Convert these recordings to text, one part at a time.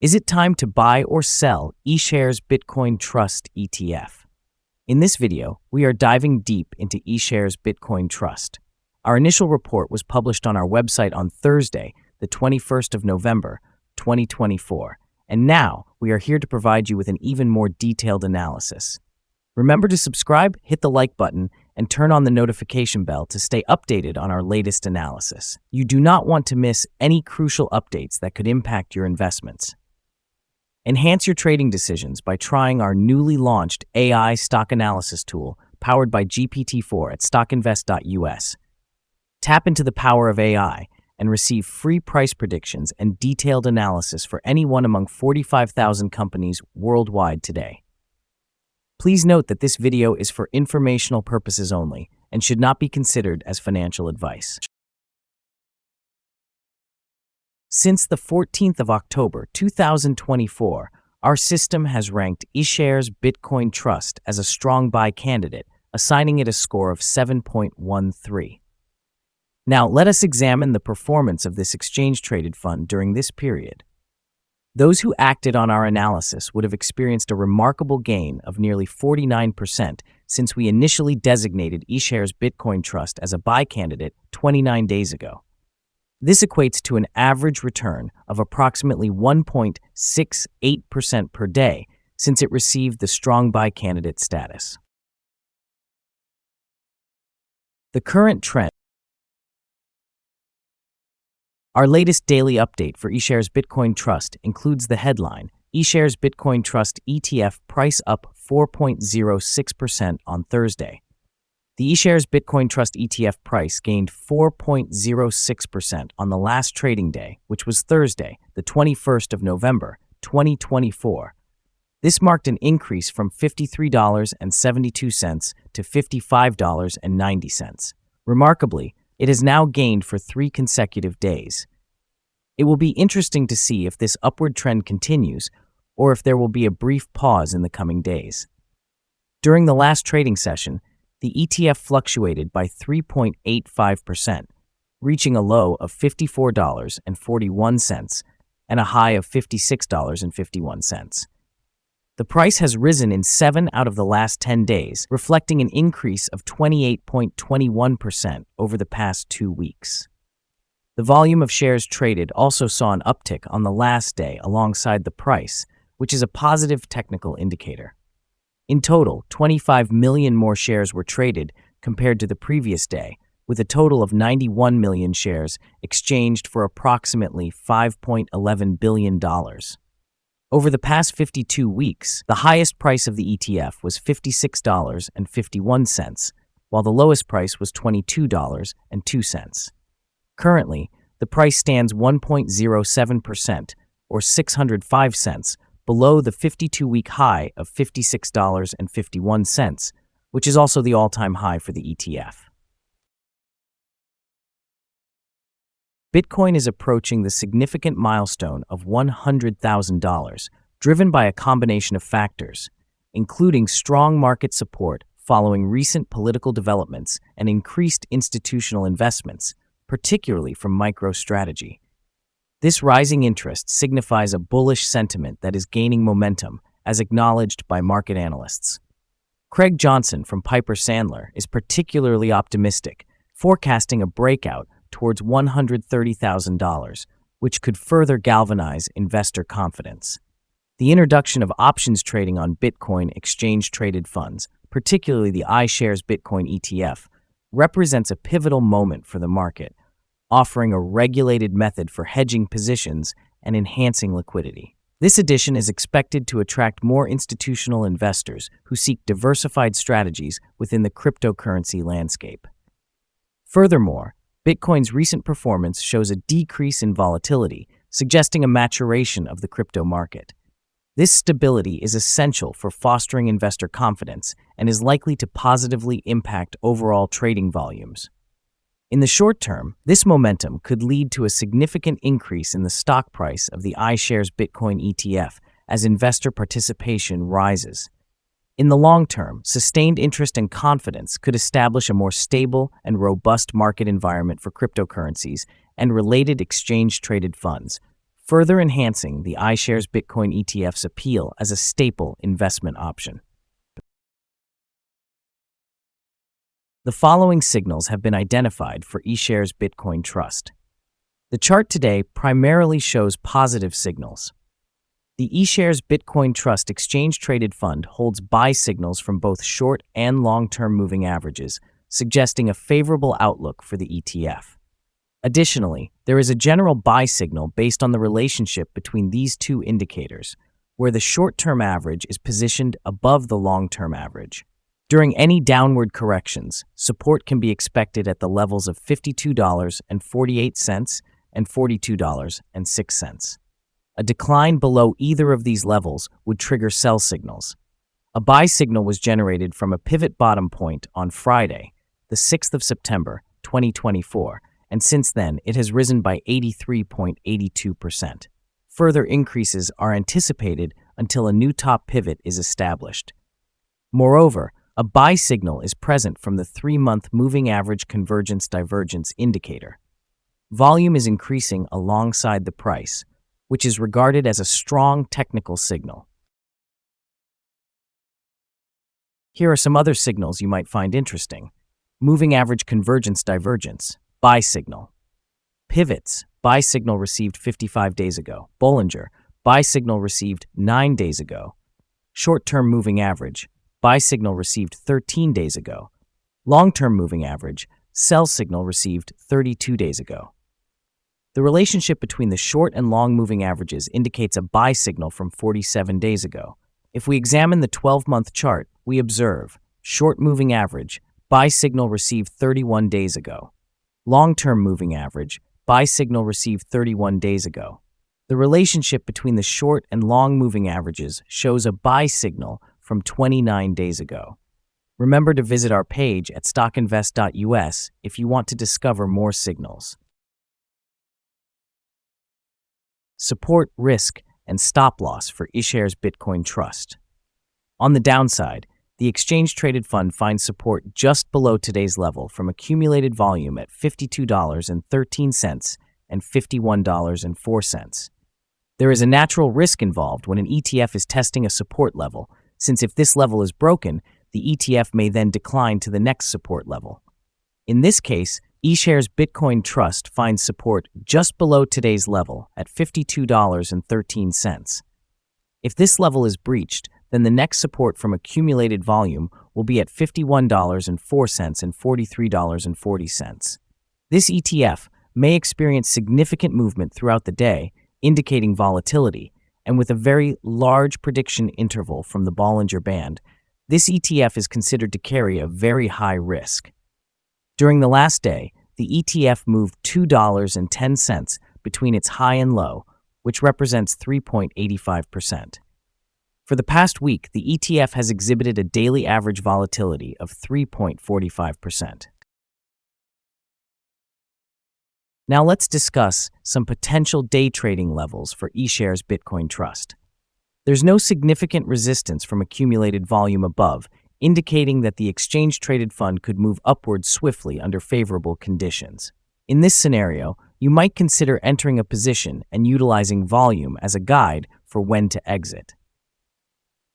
Is it time to buy or sell Ishares Bitcoin Trust ETF? In this video, we are diving deep into Ishares Bitcoin Trust. Our initial report was published on our website on Thursday, the 21st of November, 2024, and now we are here to provide you with an even more detailed analysis. Remember to subscribe, hit the like button, and turn on the notification bell to stay updated on our latest analysis. You do not want to miss any crucial updates that could impact your investments. Enhance your trading decisions by trying our newly launched AI stock analysis tool powered by GPT-4 at StockInvest.us. Tap into the power of AI and receive free price predictions and detailed analysis for any one among 45,000 companies worldwide today. Please note that this video is for informational purposes only and should not be considered as financial advice. Since the 14th of October 2024, our system has ranked Ishares Bitcoin Trust as a strong buy candidate, assigning it a score of 7.13. Now, let us examine the performance of this exchange-traded fund during this period. Those who acted on our analysis would have experienced a remarkable gain of nearly 49% since we initially designated Ishares Bitcoin Trust as a buy candidate 29 days ago. This equates to an average return of approximately 1.68% per day since it received the strong buy candidate status. The current trend. Our latest daily update for Ishares Bitcoin Trust includes the headline, Ishares Bitcoin Trust ETF price up 4.06% on Thursday. The Ishares Bitcoin Trust ETF price gained 4.06% on the last trading day, which was Thursday, the 21st of November, 2024. This marked an increase from $53.72 to $55.90. Remarkably, it has now gained for 3 consecutive days. It will be interesting to see if this upward trend continues or if there will be a brief pause in the coming days. During the last trading session, the ETF fluctuated by 3.85%, reaching a low of $54.41 and a high of $56.51. The price has risen in 7 out of the last 10 days, reflecting an increase of 28.21% over the past 2 weeks. The volume of shares traded also saw an uptick on the last day alongside the price, which is a positive technical indicator. In total, 25 million more shares were traded compared to the previous day, with a total of 91 million shares exchanged for approximately $5.11 billion. Over the past 52 weeks, the highest price of the ETF was $56.51, while the lowest price was $22.02. Currently, the price stands 1.07%, or 605 cents, below the 52-week high of $56.51, which is also the all-time high for the ETF. Bitcoin is approaching the significant milestone of $100,000, driven by a combination of factors, including strong market support following recent political developments and increased institutional investments, particularly from MicroStrategy. This rising interest signifies a bullish sentiment that is gaining momentum, as acknowledged by market analysts. Craig Johnson from Piper Sandler is particularly optimistic, forecasting a breakout towards $130,000, which could further galvanize investor confidence. The introduction of options trading on Bitcoin exchange-traded funds, particularly the Ishares Bitcoin ETF, represents a pivotal moment for the market, offering a regulated method for hedging positions and enhancing liquidity. This addition is expected to attract more institutional investors who seek diversified strategies within the cryptocurrency landscape. Furthermore, Bitcoin's recent performance shows a decrease in volatility, suggesting a maturation of the crypto market. This stability is essential for fostering investor confidence and is likely to positively impact overall trading volumes. In the short term, this momentum could lead to a significant increase in the stock price of the Ishares Bitcoin ETF as investor participation rises. In the long term, sustained interest and confidence could establish a more stable and robust market environment for cryptocurrencies and related exchange-traded funds, further enhancing the Ishares Bitcoin ETF's appeal as a staple investment option. The following signals have been identified for Ishares Bitcoin Trust. The chart today primarily shows positive signals. The Ishares Bitcoin Trust exchange-traded fund holds buy signals from both short and long-term moving averages, suggesting a favorable outlook for the ETF. Additionally, there is a general buy signal based on the relationship between these two indicators, where the short-term average is positioned above the long-term average. During any downward corrections, support can be expected at the levels of $52.48 and $42.06. A decline below either of these levels would trigger sell signals. A buy signal was generated from a pivot bottom point on Friday, the 6th of September, 2024, and since then it has risen by 83.82%. Further increases are anticipated until a new top pivot is established. Moreover, a buy signal is present from the 3-month moving average convergence-divergence indicator. Volume is increasing alongside the price, which is regarded as a strong technical signal. Here are some other signals you might find interesting. Moving average convergence-divergence, buy signal. Pivots, buy signal received 55 days ago. Bollinger, buy signal received 9 days ago. Short-term moving average, buy signal received 13 days ago. Long-term moving average, sell signal received 32 days ago. The relationship between the short and long moving averages indicates a buy signal from 47 days ago. If we examine the 12-month chart, we observe short moving average, buy signal received 31 days ago. Long-term moving average, buy signal received 31 days ago. The relationship between the short and long moving averages shows a buy signal from 29 days ago. Remember to visit our page at StockInvest.us if you want to discover more signals. Support, risk, and stop loss for Ishares Bitcoin Trust. On the downside, the exchange-traded fund finds support just below today's level from accumulated volume at $52.13 and $51.04. There is a natural risk involved when an ETF is testing a support level, since if this level is broken, the ETF may then decline to the next support level. In this case, Ishares Bitcoin Trust finds support just below today's level at $52.13. If this level is breached, then the next support from accumulated volume will be at $51.04 and $43.40. This ETF may experience significant movement throughout the day, indicating volatility, and with a very large prediction interval from the Bollinger Band, this ETF is considered to carry a very high risk. During the last day, the ETF moved $2.10 between its high and low, which represents 3.85%. For the past week, the ETF has exhibited a daily average volatility of 3.45%. Now let's discuss some potential day trading levels for Ishares Bitcoin Trust. There's no significant resistance from accumulated volume above, indicating that the exchange-traded fund could move upward swiftly under favorable conditions. In this scenario, you might consider entering a position and utilizing volume as a guide for when to exit.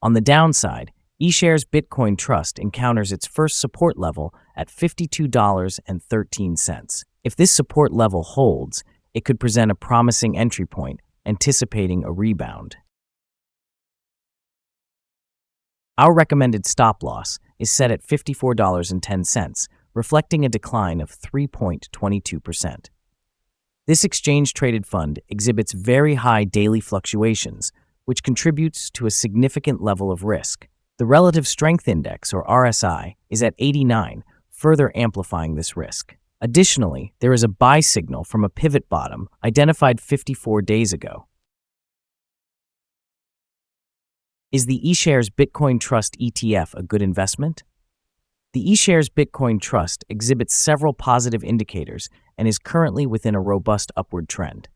On the downside, Ishares Bitcoin Trust encounters its first support level at $52.13. If this support level holds, it could present a promising entry point, anticipating a rebound. Our recommended stop loss is set at $54.10, reflecting a decline of 3.22%. This exchange-traded fund exhibits very high daily fluctuations, which contributes to a significant level of risk. The Relative Strength Index, or RSI, is at 89, further amplifying this risk. Additionally, there is a buy signal from a pivot bottom identified 54 days ago. Is the Ishares Bitcoin Trust ETF a good investment? The Ishares Bitcoin Trust exhibits several positive indicators and is currently within a robust upward trend.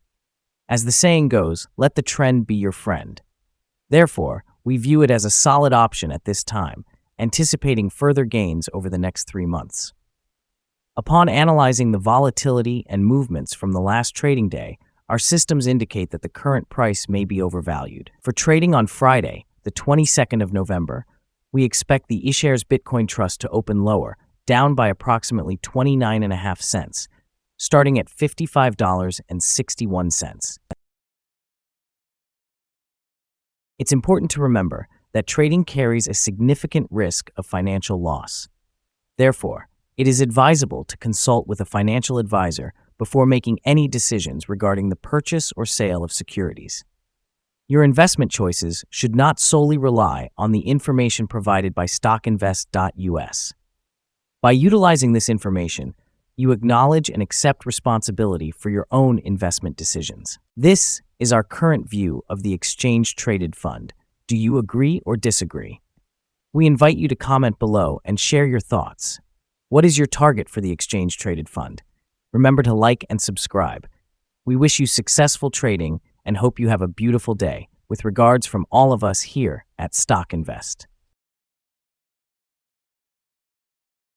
As the saying goes, let the trend be your friend. Therefore, we view it as a solid option at this time, anticipating further gains over the next 3 months. Upon analyzing the volatility and movements from the last trading day, Our systems indicate that the current price may be overvalued. For trading on Friday, the 22nd of November, we expect the Ishares Bitcoin Trust to open lower, down by approximately 29.5 cents, starting at $55.61. It's important to remember that trading carries a significant risk of financial loss. Therefore, it is advisable to consult with a financial advisor before making any decisions regarding the purchase or sale of securities. Your investment choices should not solely rely on the information provided by StockInvest.us. By utilizing this information, you acknowledge and accept responsibility for your own investment decisions. This is our current view of the exchange-traded fund. Do you agree or disagree? We invite you to comment below and share your thoughts. What is your target for the exchange-traded fund? Remember to like and subscribe. We wish you successful trading and hope you have a beautiful day. With regards from all of us here at Stock Invest.